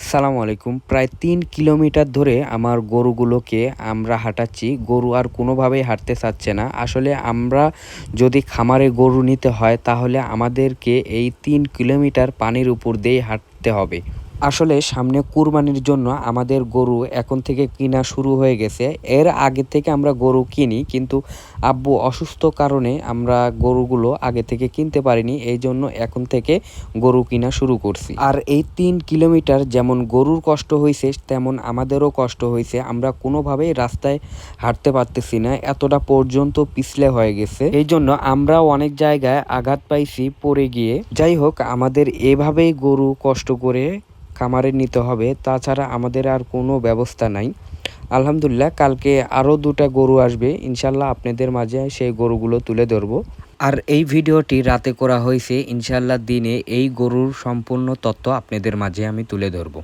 সালামু আলাইকুম। প্রায় ৩ কিলোমিটার ধরে আমার গরুগুলোকে আমরা হাঁটাচ্ছি। গরু আর কোনোভাবেই হাঁটতে চাচ্ছে না। আসলে আমরা যদি খামারে গরু নিতে হয় তাহলে আমাদেরকে এই ৩ কিলোমিটার পানির উপর দিয়েই হাঁটতে হবে। আসলে সামনে কুরবানির জন্য আমাদের গরু এখন থেকে কিনা শুরু হয়ে গেছে। এর আগে থেকে আমরা গরু কিনি, কিন্তু আব্বু অসুস্থ কারণে আমরা গরুগুলো আগে থেকে কিনতে পারিনি। এই জন্য এখন থেকে গরু কিনা শুরু করছি। আর এই ৩ কিলোমিটার যেমন গরুর কষ্ট হয়েছে তেমন আমাদেরও কষ্ট হয়েছে। আমরা কোনোভাবেই রাস্তায় হাঁটতে পারতেছি না, এতটা পর্যন্ত পিছলে হয়ে গেছে। এই জন্য আমরাও অনেক জায়গায় আঘাত পাইছি পড়ে গিয়ে। যাই হোক, আমাদের এভাবেই গরু কষ্ট করে খামারে নিতে হবে, তাছাড়া আমাদের আর কোনো ব্যবস্থা নাই। আলহামদুলিল্লাহ, কালকে আরও 2টা গরু আসবে, ইনশাল্লাহ আপনাদের মাঝে সেই গরুগুলো তুলে ধরবো। আর এই ভিডিওটি রাতে করা হয়েছে, ইনশাল্লাহ দিনে এই গরুর সম্পূর্ণ তথ্য আপনাদের মাঝে আমি তুলে ধরবো।